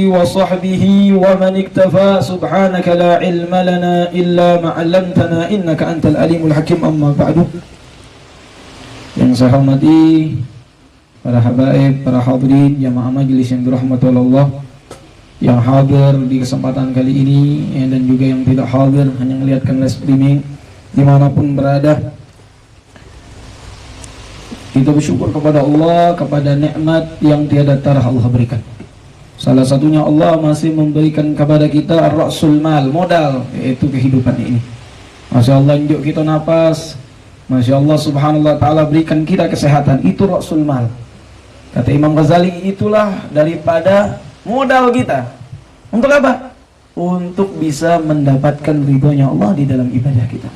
وصحبه ومن اكتفى سبحانك لا علم لنا إلا ما علمتنا إنك أنت العليم الحكيم. أما بعد. Yang saya hormati para habaib, para hadirin jamaah majelis yang dirahmati Allah, yang hadir di kesempatan kali ini dan juga yang tidak hadir hanya melihatkan live streaming dimanapun berada. Kita bersyukur kepada Allah kepada nikmat yang tiada tara Allah berikan. Salah satunya Allah masih memberikan kepada kita ar-ra'sul mal, modal, yaitu kehidupan ini. Masya Allah injuk kita napas, Masya Allah subhanallah ta'ala berikan kita kesehatan, itu ra'sul mal. Kata Imam Ghazali, itulah daripada modal kita. Untuk apa? Untuk bisa mendapatkan ridhonya Allah di dalam ibadah kita.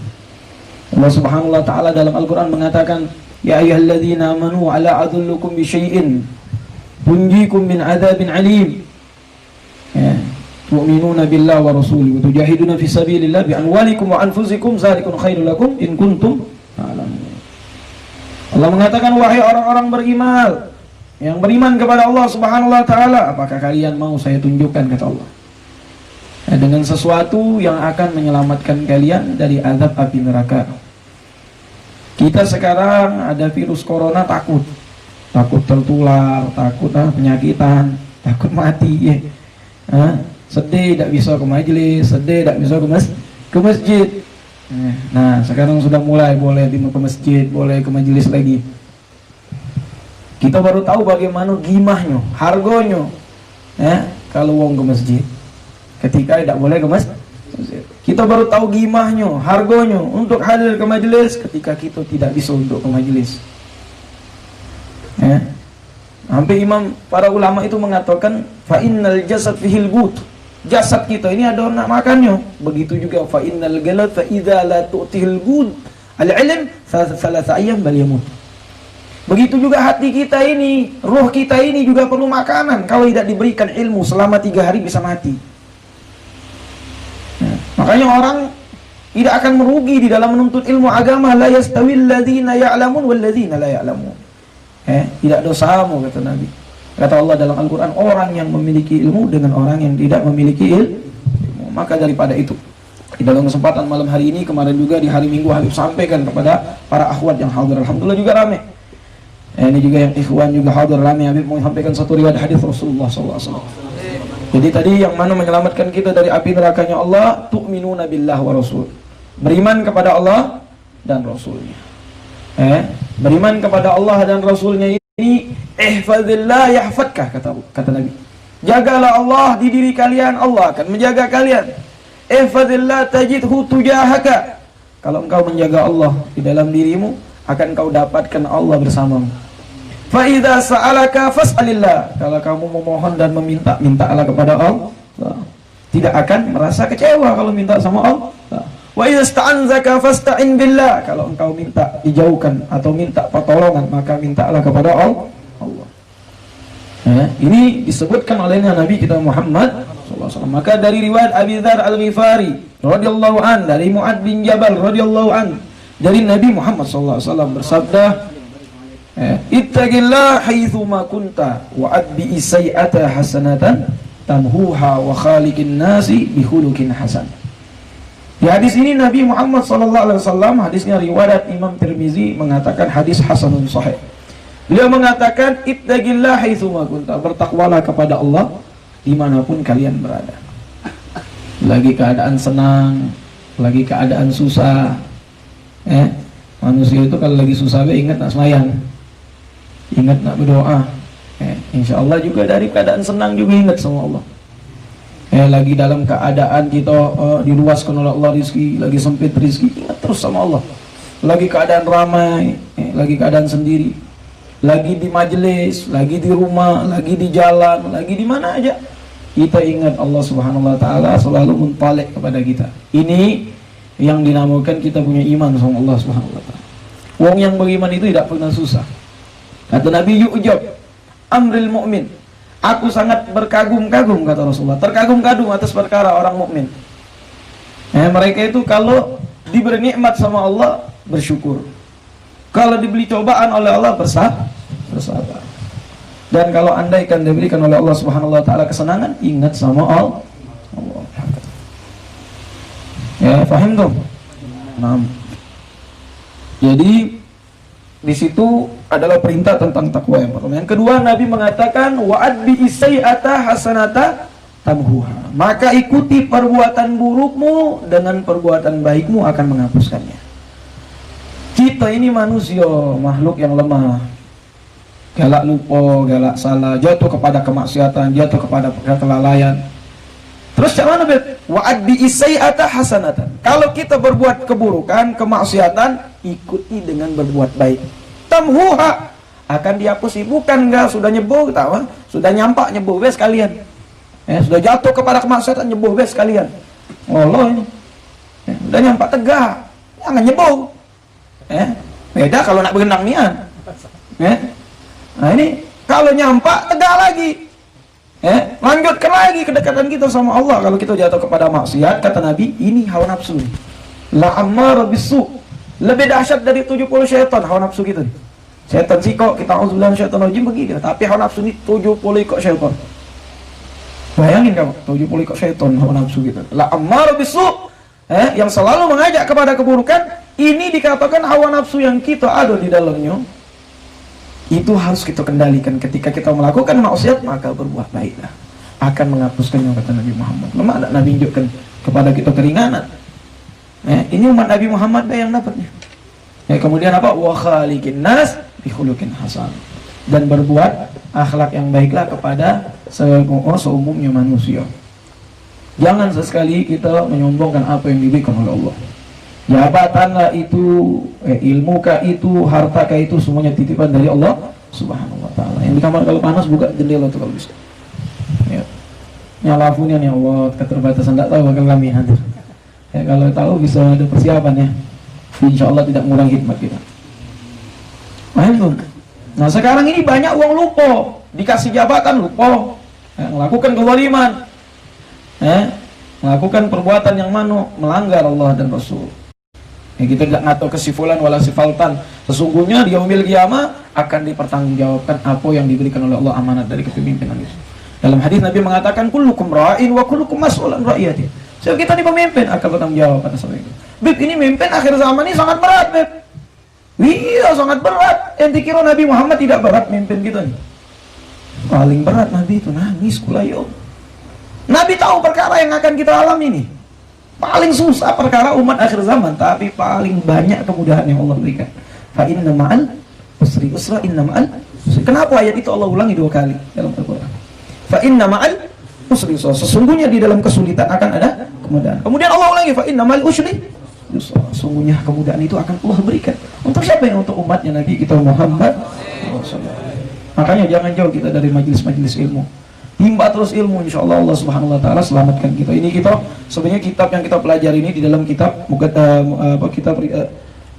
Allah subhanallah ta'ala dalam Al-Quran mengatakan, Ya ayyuhalladzina amanu ala adullukum bi syai'in tunjikum min adzabin alim. Ya, tu'minuna billahi wa rasulihi wa tujahiduna fi sabilillah bi amwalikum wa anfusikum dzalikum khairul lakum in kuntum ta'lamun. Allah mengatakan, wahai orang-orang beriman yang beriman kepada Allah Subhanahu wa taala, apakah kalian mau saya tunjukkan, kata Allah, ya, dengan sesuatu yang akan menyelamatkan kalian dari azab api neraka. Kita sekarang ada virus corona, takut tertular, takut penyakitan, takut mati, ya. Sedih tidak bisa ke majelis, sedih tidak bisa ke masjid. Nah sekarang sudah mulai boleh ke masjid, boleh ke majelis lagi. Kita baru tahu bagaimana gimahnya, harganya, ya, kalau wong ke masjid, ketika tidak boleh ke masjid. Kita baru tahu gimahnya, harganya untuk hadir ke majelis ketika kita tidak bisa untuk ke majelis. Ya. Sampai imam para ulama itu mengatakan fa innal jasad fihil gut. Jasad kita ini ada nak makannya. Begitu juga fa innal galad fa idza la tu'tihil gut al-ilm thalatha ayyam bal yamut. Begitu juga hati kita ini, ruh kita ini juga perlu makanan. Kalau tidak diberikan ilmu selama 3 hari bisa mati. Makanya orang tidak akan merugi di dalam menuntut ilmu agama. La yastawil ladzina ya'lamun wal ladzina la ya'lamun. Tidak dosamu, kata Nabi. Kata Allah dalam Al-Quran, orang yang memiliki ilmu dengan orang yang tidak memiliki ilmu. Maka daripada itu, di dalam kesempatan malam hari ini, kemarin juga di hari Minggu Habib sampaikan kepada para akhwat yang hadir, alhamdulillah juga ramai. Ini juga yang ikhwan juga hadir ramai. Habib mau sampaikan satu riwayat hadis Rasulullah SAW. Jadi tadi yang mana menyelamatkan kita dari api nerakanya Allah, tu'minuna billah wa rasul, beriman kepada Allah dan Rasulnya. Beriman kepada Allah dan Rasulnya ini, ihfazillah yahfadkah, kata Nabi. Jagalah Allah di diri kalian, Allah akan menjaga kalian. Ihfazillah tajidhu tujahaka. Kalau engkau menjaga Allah di dalam dirimu, akan kau dapatkan Allah bersamamu. Fa idza sa'alaka fas'alillah. Kalau kamu memohon dan meminta, mintalah kepada Allah. Tidak akan merasa kecewa kalau minta sama Allah. Wa idza sta'anzaka fasta'in billah. Kalau engkau minta dijauhkan atau minta pertolongan, maka mintalah kepada Allah. Ini disebutkan oleh Nabi kita Muhammad SAW. Maka dari riwayat Abi Dzar Al-Ghifari radhiyallahu an, dari Mu'ad bin Jabal radhiyallahu an, dari Nabi Muhammad SAW bersabda, ittaqillah haitsuma kunta wa adbi sayyi'ata hasanatan tamhuha wa khaliqin nasi bi khuluqin hasan. Di hadis ini Nabi Muhammad SAW, hadisnya riwayat Imam Tirmizi, mengatakan hadis hasanun sahih. Beliau mengatakan ittaqillah haitsuma kunta, bertakwalah kepada Allah dimanapun kalian berada. Lagi keadaan senang, lagi keadaan susah. Manusia itu kalau lagi susah ingat nak semayang, ingat nak berdoa. Insya Allah juga dari keadaan senang juga ingat sama Allah. Lagi dalam keadaan kita diluaskan oleh Allah rizki, lagi sempit rizki, ingat terus sama Allah. Lagi keadaan ramai, lagi keadaan sendiri, lagi di majelis, lagi di rumah, lagi di jalan, lagi di mana aja, kita ingat Allah Subhanahu wa taala selalu muntalik kepada kita. Ini yang dinamakan kita punya iman sama Allah Subhanahu wa taala. Wong yang beriman itu tidak pernah susah. Kata Nabi, yu'jab amril mu'min, aku sangat berkagum-kagum, kata Rasulullah, terkagum-kagum atas perkara orang mukmin. Mereka itu kalau diberi nikmat sama Allah bersyukur, kalau diberi cobaan oleh Allah bersabar. Dan kalau andaikan diberikan oleh Allah Subhanahu wa taala kesenangan, ingat sama Allah. Ya, paham tuh? Nah. Jadi di situ adalah perintah tentang takwa yang pertama. Yang kedua, Nabi mengatakan wa'adbi isai'ata hasanata tamhuha. Maka ikuti perbuatan burukmu dengan perbuatan baikmu akan menghapuskannya. Kita ini manusia, makhluk yang lemah. Galak lupa, galak salah, jatuh kepada kemaksiatan, jatuh kepada kelalaian. Terus cara mana, Bet? Wa'adbi isai'ata hasanatan. Kalau kita berbuat keburukan, kemaksiatan, ikuti dengan berbuat baik. Tamhuha, akan dihapusi. Bukan enggak sudah nyebur, tahu? Sudah nyampak nyebur wes kalian. Sudah jatuh kepada kemaksiatan, nyebur wes kalian. Allah ini. Sudah nyampak tegak, jangan nyebur. Beda kalau nak berenang nian. Nah ini kalau nyampak tegak lagi. Lanjutkan lagi kedekatan kita sama Allah. Kalau kita jatuh kepada maksiat, kata Nabi, ini hawa nafsu. La ammar bisu. Lebih dahsyat dari 70 syaitan hawa nafsu kita. Syaitan siko, kita auzubillahi minasyaitonir rajim begitu. Tapi hawa nafsu ini 70 ikut syaitan. Bayangin kamu, 70 ikut syaitan hawa nafsu kita. La ammar bisu. Yang selalu mengajak kepada keburukan, ini dikatakan hawa nafsu yang kita ada di dalamnya. Itu harus kita kendalikan. Ketika kita melakukan maksiat, maka berbuat baiklah, akan menghapuskannya, kata Nabi Muhammad. Memang ada Nabi tunjukkan kepada kita keringanan. Ini umat Nabi Muhammad yang dapatnya. Kemudian apa? Wa khaliqin nas bi khuluqin hasan. Dan berbuat akhlak yang baiklah kepada seumumnya manusia. Jangan sesekali kita menyombongkan apa yang diberikan oleh Allah. Jabatanlah itu, ilmukah itu, hartakah itu, semuanya titipan dari Allah Subhanahu wa taala. Yang di kamar kalau panas buka jendela tuh kalau bisa. Ya. Nyalafunya nih Allah, keterbatasan tidak tahu bakal kami hadir. Kalau tahu bisa ada persiapan ya. Insya Allah tidak mengurangi hikmat kita. Nah sekarang ini banyak uang lupa, dikasih jabatan lupa, melakukan kezaliman, melakukan perbuatan yang melanggar Allah dan Rasul. Kita tidak ngatur kesimpulan wala sifaltan. Sesungguhnya di yaumil qiyamah akan dipertanggungjawabkan apa yang diberikan oleh Allah amanat dari kepemimpinan itu. Dalam hadis Nabi mengatakan kullukum ra'in wa kullukum mas'ulun ra'iyati. So kita ini pemimpin akan bertanggung jawab pada saat itu. Beb, ini memimpin akhir zaman ini sangat berat, Beb. Iya, sangat berat. Yang dikira Nabi Muhammad tidak berat memimpin kita nih. Paling berat Nabi itu nangis kulayo. Nabi tahu perkara yang akan kita alami ini. Paling susah perkara umat akhir zaman, tapi paling banyak kemudahan yang Allah berikan. Fa inna ma'al usri usra, inna ma'al usri. Kenapa ayat itu Allah ulangi 2 kali dalam Al-Quran? Fa inna ma'al usri usra. Sesungguhnya di dalam kesulitan akan ada kemudahan. Kemudian Allah ulangi fa inna ma'al usri usra. Sesungguhnya kemudahan itu akan Allah berikan. Untuk siapa? Yang untuk umatnya Nabi kita Muhammad. Makanya jangan jauh kita dari majelis-majelis ilmu. Himba terus ilmu, insya Allah Allah Subhanahu wa taala selamatkan kita. Ini kita sebenarnya kitab yang kita pelajari ini di dalam kitab kitab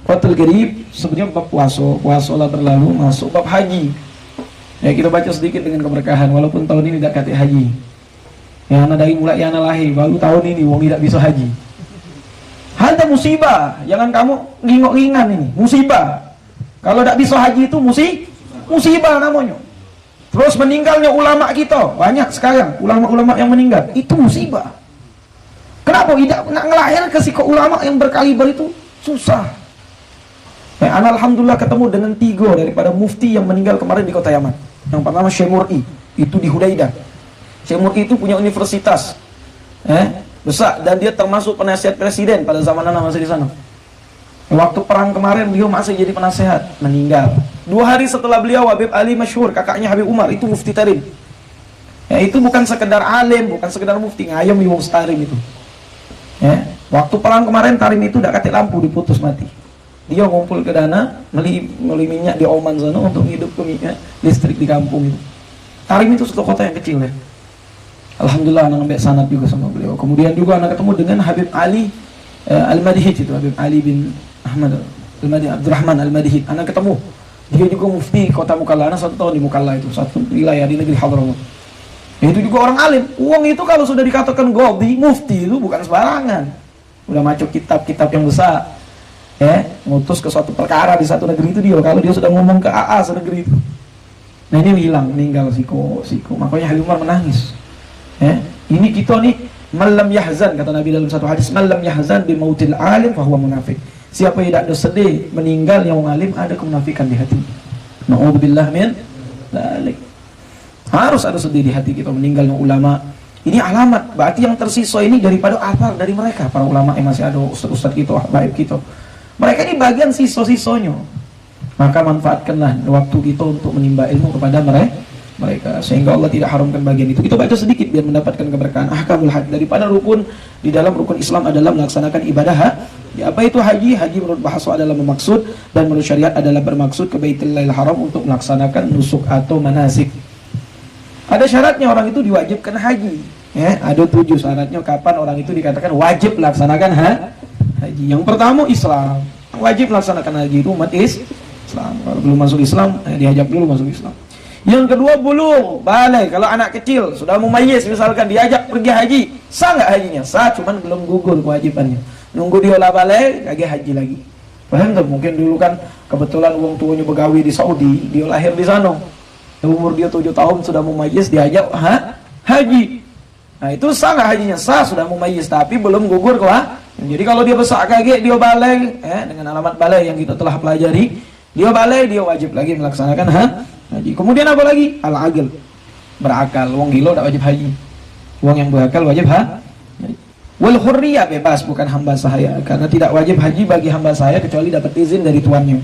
Fathul Qarib, sebenarnya bab puasa lah berlalu, masuk bab haji. Ya kita baca sedikit dengan keberkahan walaupun tahun ini tidak kata haji. Ya anak dari mulai anak lahir baru tahun ini wong tidak bisa haji. Ada musibah, jangan kamu ngingok-ngingan ini, musibah. Kalau tidak bisa haji itu musibah namanya. Terus meninggalnya ulama kita, banyak sekarang ulama-ulama yang meninggal, itu musibah. Kenapa? Tidak ngelahir ke ulama yang berkaliber itu susah. Alhamdulillah ketemu dengan 3 daripada mufti yang meninggal kemarin di kota Yaman. Yang pertama Syekh Mur'i, itu di Hudaidah. Syekh Mur'i itu punya universitas besar dan dia termasuk penasihat presiden pada zaman Nana masih di sana. Waktu perang kemarin beliau masih jadi penasehat, meninggal. 2 hari setelah beliau Habib Ali masyhur, kakaknya Habib Umar, itu mufti Tarim. Ya, itu bukan sekedar alim, bukan sekedar mufti, ngayam di mufti Tarim itu. Ya, waktu perang kemarin Tarim itu udah kate lampu diputus mati. Dia ngumpul ke dana, beli minyak di Oman sana untuk hidup ke minyak listrik di kampung itu. Tarim itu satu kota yang kecil ya. Alhamdulillah anak ngambil sanad juga sama beliau. Kemudian juga anak ketemu dengan Habib Ali Al-Madihid itu, Habib Ali bin Ahmad Abdurrahman Al-Madihid. Anak ketemu. Dia juga mufti kota Mukalla. Anak 1 tahun di Mukalla itu, satu wilayah di negeri Hadramaut. Itu juga orang alim. Uang itu kalau sudah dikatakan godi, mufti itu bukan sembarangan. Udah macam kitab-kitab yang besar. Ngutus ke suatu perkara di satu negeri itu dia. Kalau dia sudah ngomong ke AA senegeri itu. Nah ini hilang, meninggal siko. Makanya Habib Umar menangis. Ini kita nih, malam yahzan, kata Nabi dalam satu hadis, malam yahzan bi mautil alim fahuwa munafik. Siapa yang tidak ada sedih meninggal yang alim, ada kemunafikan di hati. Na'udzubillah min dzalik. Harus ada sedih di hati kita meninggalnya ulama. Ini alamat, berarti yang tersisa ini daripada athar dari mereka, para ulama yang masih ada, ustaz-ustaz kita, ahbaib kita. Mereka ini bagian sisa-sisanya. Maka manfaatkanlah waktu kita untuk menimba ilmu kepada mereka, sehingga Allah tidak haramkan bagian itu. Kita baca sedikit biar mendapatkan keberkahan. Ahkamul haji, daripada rukun di dalam rukun Islam adalah melaksanakan ibadah haji. Apa itu haji? Haji menurut bahasa adalah bermaksud, dan menurut syariat adalah bermaksud ke Baitullahil Haram untuk melaksanakan nusuk atau manasik. Ada syaratnya orang itu diwajibkan haji. Ada 7 syaratnya kapan orang itu dikatakan wajib melaksanakan haji. Yang pertama Islam. Wajib melaksanakan haji itu umat Islam. Kalau belum masuk Islam, diajak dulu masuk Islam. Yang kedua bulugh, balik. Kalau anak kecil sudah mumayyiz misalkan diajak pergi haji, sah nggak hajinya? Sah, cuman belum gugur kewajibannya. Nunggu dia lah balik, lagi haji lagi. Paham tuh? Mungkin dulu kan kebetulan uang tuanya begawi di Saudi, dia lahir di sana. Umur dia 7 tahun sudah mumayyiz, diajak haji. Nah itu sah nggak hajinya? Sah, sudah mumayyiz, tapi belum gugur kewajiban. Jadi kalau dia besar kaget, dia balik, dengan alamat balik yang kita telah pelajari, dia balik, dia wajib lagi melaksanakan haji. Kemudian apa lagi? Al-aqil, berakal. Wong gila tak wajib haji. Wong yang berakal wajib haji. Wal hurriyah, bebas, bukan hamba sahaya, karena tidak wajib haji bagi hamba sahaya kecuali dapat izin dari tuannya.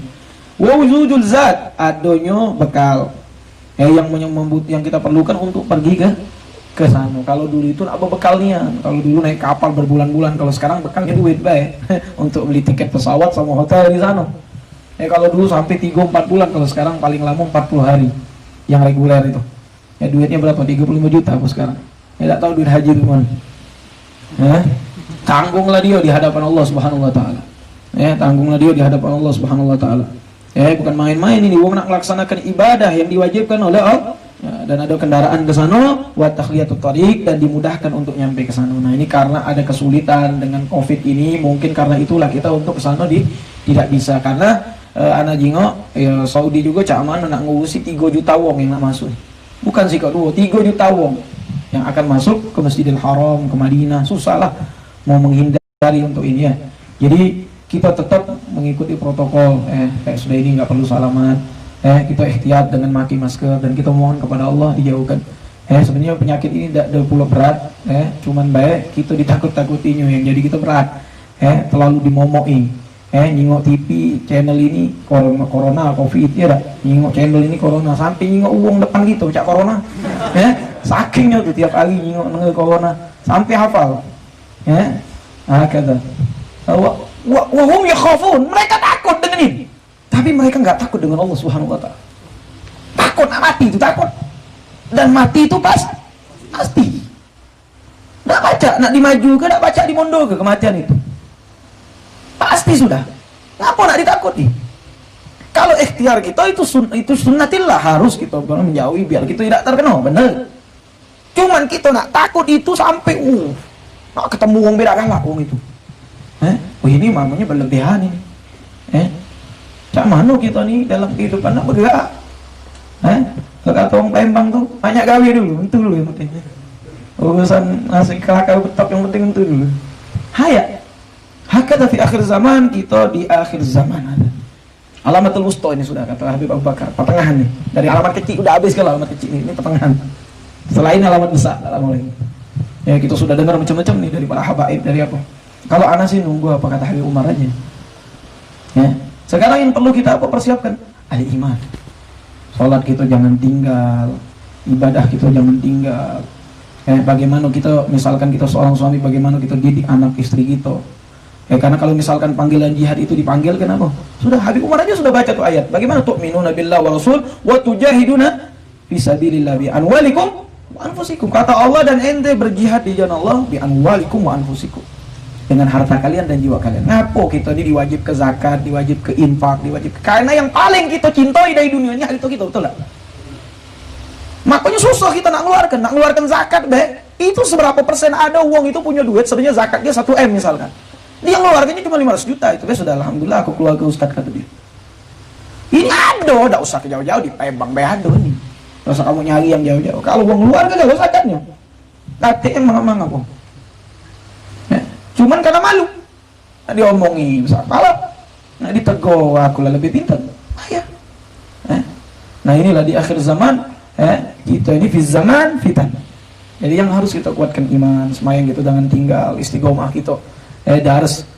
Wa wujudul zat, adonyo bekal. Yang kita perlukan untuk pergi ke sana. Kalau dulu itu apa bekalnya? Kalau dulu naik kapal berbulan-bulan, kalau sekarang bekalnya duit baik untuk beli tiket pesawat sama hotel di sana. Kalau dulu sampai 3-4 bulan, kalau sekarang paling lama 40 hari yang reguler itu. Duitnya berapa? 35 juta apa sekarang? Tidak tahu duit haji itu mana. Tanggunglah dia di hadapan Allah Subhanahu wa taala. Tanggunglah dia di hadapan Allah Subhanahu wa taala. Bukan main-main ini, wong nak melaksanakan ibadah yang diwajibkan oleh Allah. Dan ada kendaraan ke sana, wa takhliyatut thariq, dan dimudahkan untuk nyampe ke sana. Nah, ini karena ada kesulitan dengan Covid ini, mungkin karena itulah kita untuk ke sana tidak bisa, karena anak jingok Saudi juga cak mana nak ngurusi 3 juta wong yang nak masuk. Bukan sih kok 3 juta wong yang akan masuk ke Masjidil Haram, ke Madinah. Susah lah mau menghindari untuk ini ya. Jadi kita tetap mengikuti protokol. Kayak sudah ini nggak perlu salaman. Kita ikhtiar dengan memakai masker, dan kita mohon kepada Allah dijauhkan. Sebenarnya penyakit ini tidak ada pula berat. Cuman baik kita ditakut-takutinya yang jadi kita berat. Terlalu dimomoi. Nyingok TV channel ini corona covid ya dah. Nyingok channel ini corona, sampai nyingok uang depan gitu cak corona. Sakingnya tuh tiap hari nyingok nengah corona sampai hafal. Kata wahum yakhafun, mereka takut dengan ini, tapi mereka nggak takut dengan Allah Subhanahu wa taala. Takut nak mati itu takut, dan mati itu pasti. Nggak baca nak dimaju ke, nggak baca dimondo ke kematian itu pasti sudah. Ngapa nak ditakuti? Kalau ikhtiar kita itu sunnatillah, harus kita menjauhi biar kita tidak terkena, benar. Cuman kita nak takut itu sampai nak ketemu wong beda galak wong itu. Ini mamanya berlebihan ini. Cak mana kita nih dalam kehidupan nak bergerak. Kata orang Palembang tuh banyak gawe dulu, itu dulu yang penting. Urusan nasi kelakar betok yang penting itu dulu. Hayat. Hakata fi akhir zaman, kita di akhir zaman ada. Alamatul wusta ini sudah kata Habib Abu Bakar, pertengahan nih. Dari alamat kecil udah habis kalau alamat kecil ini pertengahan. Selain alamat besar, alamat lagi. Kita sudah dengar macam-macam nih dari para habaib, dari apa. Kalau anak sih nunggu apa kata Habib Umar aja. Sekarang yang perlu kita apa persiapkan? Al-iman. Salat kita jangan tinggal, ibadah kita jangan tinggal. Bagaimana kita, misalkan kita seorang suami, bagaimana kita didik anak istri kita. Karena kalau misalkan panggilan jihad itu dipanggil, kenapa? Sudah Habib Umar aja sudah baca tuh ayat. Bagaimana tu'minuna billahi wa rasul wa tujahiduna fisabilillah bi anwalikum wa anfusikum. Kata Allah, dan ente berjihad di jalan Allah bi anwalikum wa anfusikum, dengan harta kalian dan jiwa kalian. Ngapo kita ini diwajib ke zakat, diwajib ke infak, diwajib ke, karena yang paling kita cintai dari dunia ini itu kita, betul tak? Makanya susah kita nak ngeluarkan zakat itu seberapa persen ada uang itu punya duit, sebenarnya zakatnya 1 M misalkan. Dia ngeluarkannya cuma 500 juta, itu sudah alhamdulillah aku keluar ke ustaz kata dia. Ini ada, tidak usah jauh-jauh di Palembang ada nih. Gak usah kamu nyari yang jauh-jauh. Kalau uang luar gak usah kan ya. KTM mana kok. Ya. Cuman karena malu. Nah, diomongi besar kepala. Nah, ditegur aku lah lebih pintar. Ya. Nah, inilah di akhir zaman kita ini fi zaman fitan. Jadi yang harus kita kuatkan iman, semayang gitu dengan tinggal, istiqomah kita. Daras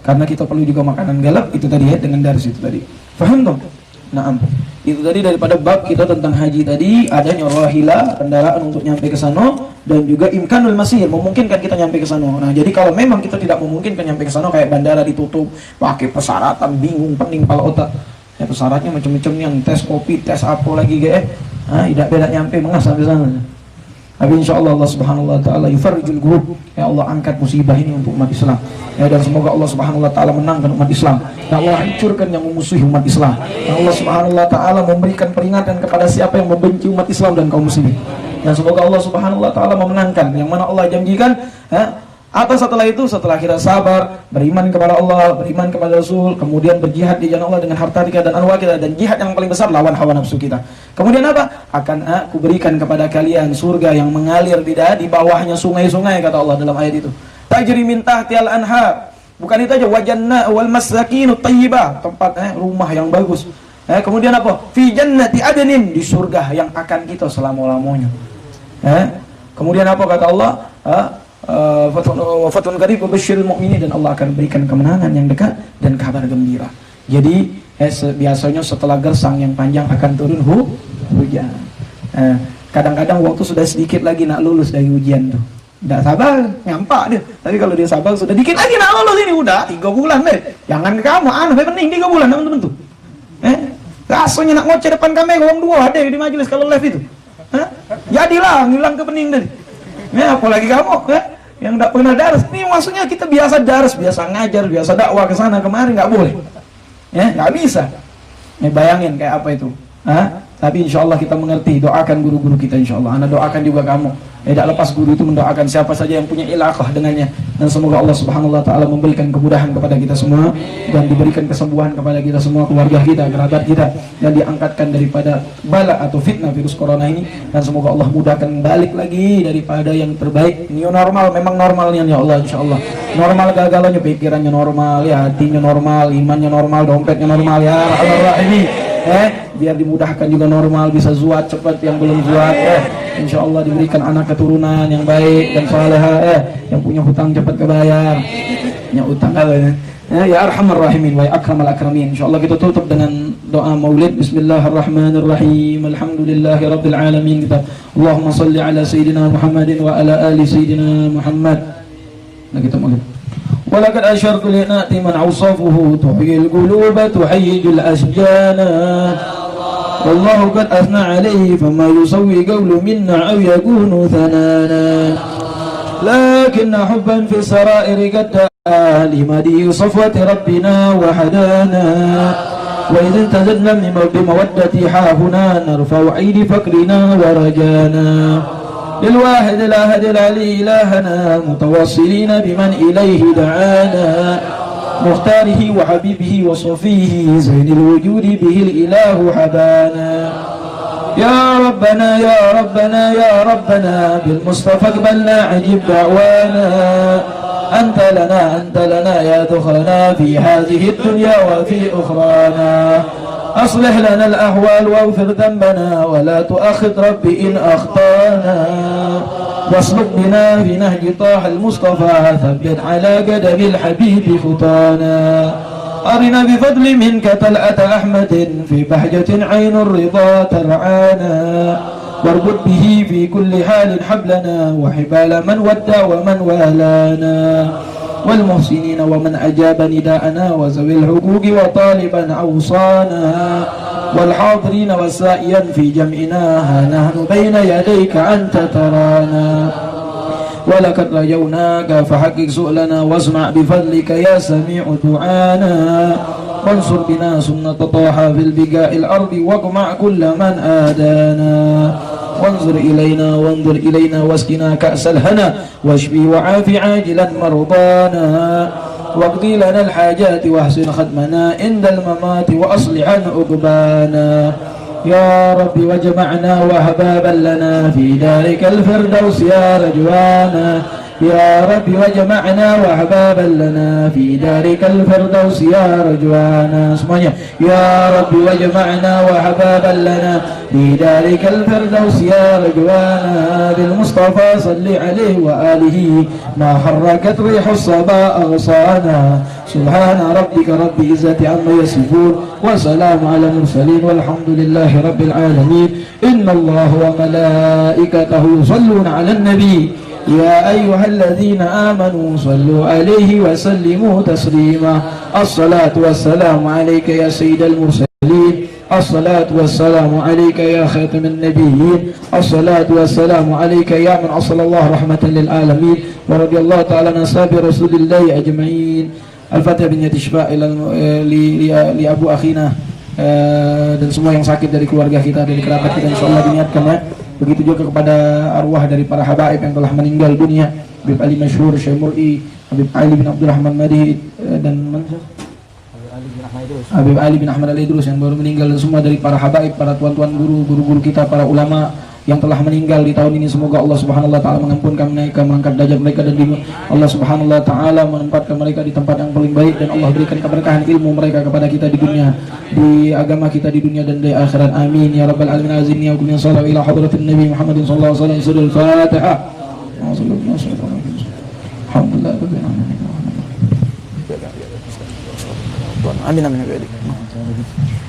karena kita perlu juga makanan galap itu tadi dengan daras itu tadi. Paham dong? Naam. Itu tadi daripada bab kita tentang haji tadi, adanya rahila, kendaraan untuk nyampe ke sana, dan juga imkanul masir, memungkinkan kita nyampe ke sana. Nah, jadi kalau memang kita tidak memungkinkan nyampe ke sana, kayak bandara ditutup, pakai persyaratan, bingung, pening kepala otak. Ya persyaratnya macam-macam yang tes kopi, tes apa lagi tidak beda nyampe mengas sampai sana. Tapi insyaallah Allah Subhanahu wa taala yufarrijul ghurub. Ya Allah angkat musibah ini untuk umat Islam. Ya, dan semoga Allah Subhanahu wa taala menangkan umat Islam. Ya Allah hancurkan yang memusuhi umat Islam. Ya Allah Subhanahu wa taala memberikan peringatan kepada siapa yang membenci umat Islam dan kaum muslimin. Dan semoga Allah Subhanahu wa taala memenangkan yang mana Allah janjikan, atas setelah itu, setelah kita sabar, beriman kepada Allah, beriman kepada Rasul, kemudian berjihad di jalan Allah dengan harta kita dan anwa kita, dan jihad yang paling besar lawan hawa nafsu kita. Kemudian apa? Akan aku berikan kepada kalian surga yang mengalir di bawahnya sungai-sungai, kata Allah dalam ayat itu. Tajri min tahtial anhar. Bukan itu aja, wajanna wal masakinut thayyibah, tempat rumah yang bagus. Kemudian apa? Fi jannati adnin, di surga yang akan kita selama-lamanya. Kemudian apa kata Allah? Fatun qarib wabasyiril mu'minin, dan Allah akan berikan kemenangan yang dekat dan kabar gembira. Jadi biasanya setelah gersang yang panjang akan turun hujan. Kadang-kadang waktu sudah sedikit lagi nak lulus dari ujian tuh, tidak sabar nyampak dia. Tapi kalau dia sabar sudah dikit lagi nak lulus ini udah 3 bulan deh. Jangan ke kamu penting 3 bulan teman-teman tuh. Rasanya nak ngoceh depan kamera orang 2 ada di majelis kalau live itu. Jadilah ngilang ke pening tadi. Apalagi kamu yang tidak pernah daras. Ini maksudnya kita biasa daras, biasa ngajar, biasa dakwah ke sana kemari, nggak boleh. Nggak bisa. Bayangin kayak apa itu. Tapi insya Allah kita mengerti. Doakan guru-guru kita insya Allah. Anda doakan juga kamu. Tidak lepas guru itu mendoakan siapa saja yang punya ilaqah dengannya. Dan semoga Allah Subhanahu wa taala memberikan kemudahan kepada kita semua, dan diberikan kesembuhan kepada kita semua, keluarga kita, kerabat kita, dan diangkatkan daripada bala atau fitnah virus corona ini. Dan semoga Allah mudahkan balik lagi daripada yang terbaik. New normal memang normalnya ya Allah insyaallah. Normal gagalnya, pikirannya normal, ya hatinya normal, imannya normal, dompetnya normal ya Allah ini. Biar dimudahkan juga normal, bisa zuat cepat yang belum zuat, insya Allah diberikan anak keturunan yang baik dan saleh, yang punya hutang cepat kebayar, punya utang ya arhamar rahimin wa akramal akramin. Insya Allah kita tutup dengan doa maulid. Bismillahirrahmanirrahim. Alhamdulillahirabbil alamin. Kita Allahumma shalli ala sayyidina Muhammadin wa ala ali sayyidina Muhammad. Nah kita maulid. ولقد أشرت لنأتي من أوصافه تحيي القلوب تحيج الأشجان والله قد أثنى عليه فما يسوي قول منا أو يكون ثنانا لكن حبا في السرائر قد دعا لمدي صفوة ربنا وحدانا وإذ انتزلنا بمودة حافنا نرفع عيد فقرنا ورجانا للواحد الأحد العلي إلهنا متوصلين بمن إليه دعانا مختاره وحبيبه وصفيه زين الوجود به الإله حبانا يا ربنا يا ربنا يا ربنا بالمصطفى اقبلنا عجب دعوانا أنت لنا يا ذخرنا في هذه الدنيا وفي أخرانا أصلح لنا الأحوال واغفر ذنبنا ولا تؤاخذ ربي إن أخطأنا واسلك بنا في نهج طه المصطفى ثبت على قدم الحبيب خطانا أرنا بفضل منك طلعة أحمد في بهجة عين الرضا ترعانا واربط به في كل حال حبلنا وحبال من ودى ومن والانا والمحسنين ومن أجاب نداءنا وذوي الحقوق وطالبا أوصانا والحاضرين والسائيا في جمعنا ها نحن بين يديك أنت ترانا ولقد رجوناك فحقق سؤلنا واسمع بفضلك يا سميع دعانا وانصر بنا سنة طه في البقاء الأرض واقمع كل من آدانا وانظر إلينا واسقنا كأس الهنا واشفي وعافي عاجلا مرضانا واقضي لنا الحاجات واحسن ختمنا عند الممات وأصلح عن عقبانا يا رب واجمعنا وحبابا لنا في دارك الفردوس يا رجوانا يا رب واجمعنا وحبابا لنا في دارك الفردوس يا رجوانا semuanya يا رب واجمعنا وحبابا لنا في دارك الفردوس يا رجوانا بالمصطفى صل عليه وآله ما حركت ريح الصبا أغصانا سبحان ربك رب العزة عما يصفون وسلام على المرسلين والحمد لله رب العالمين إن الله وملائكته يصلون على النبي يا أيها الذين آمنوا صلوا عليه وسلموا تسليما الصلاة والسلام عليك يا سيد المرسلين الصلاة والسلام عليك يا خاتم النبيين الصلاة والسلام عليك يا من أرسل الله رحمة للعالمين ورضي الله تعالى عن أصحاب رسول الله أجمعين Al-Fatihah binyati syifa li abu akhina dan semua yang sakit dari keluarga kita, dari kerabat kita, insyaallah diniatkan ya. Begitu juga kepada arwah dari para habaib yang telah meninggal dunia, Habib Ali Masyhur, Syekh Mur'i, Habib Ali bin Abdurrahman Madi dan Habib Ali bin Ahmad Al-Idrus yang baru meninggal, dan semua dari para habaib, para tuan-tuan guru, guru-guru kita, para ulama yang telah meninggal di tahun ini. Semoga Allah Subhanahu wa taala mengampunkan mereka, mengangkat derajat mereka, dan Allah Subhanahu wa taala menempatkan mereka di tempat yang paling baik, dan Allah berikan keberkahan ilmu mereka kepada kita di dunia, di agama kita di dunia dan di akhirat. Amin ya rabbal alamin. Azinni wa kumin sallallahu ila hadratin nabi Muhammadin sallallahu alaihi wasallam. Al-Fatihah. Alhamdulillah rabbil alamin. Amin amin ya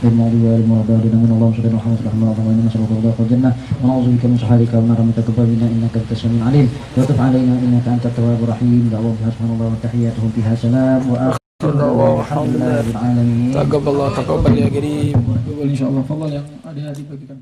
الماضي والمعدالين من الله سبحانه وتعالى رحمه الله وإننا نسألك الله الجنة ونعوذ بك من سحرك والنار تقبل منا إنك أنت السميع العليم وتب علينا إنك أنت التواب الرحيم دعوهم فيها سبحان الله وتحياتهم فيها سلام وآخر الحمد لله رب العالمين. تقبل الله تقبل يا كريم. إن شاء الله. فضل yang ada di bagikan.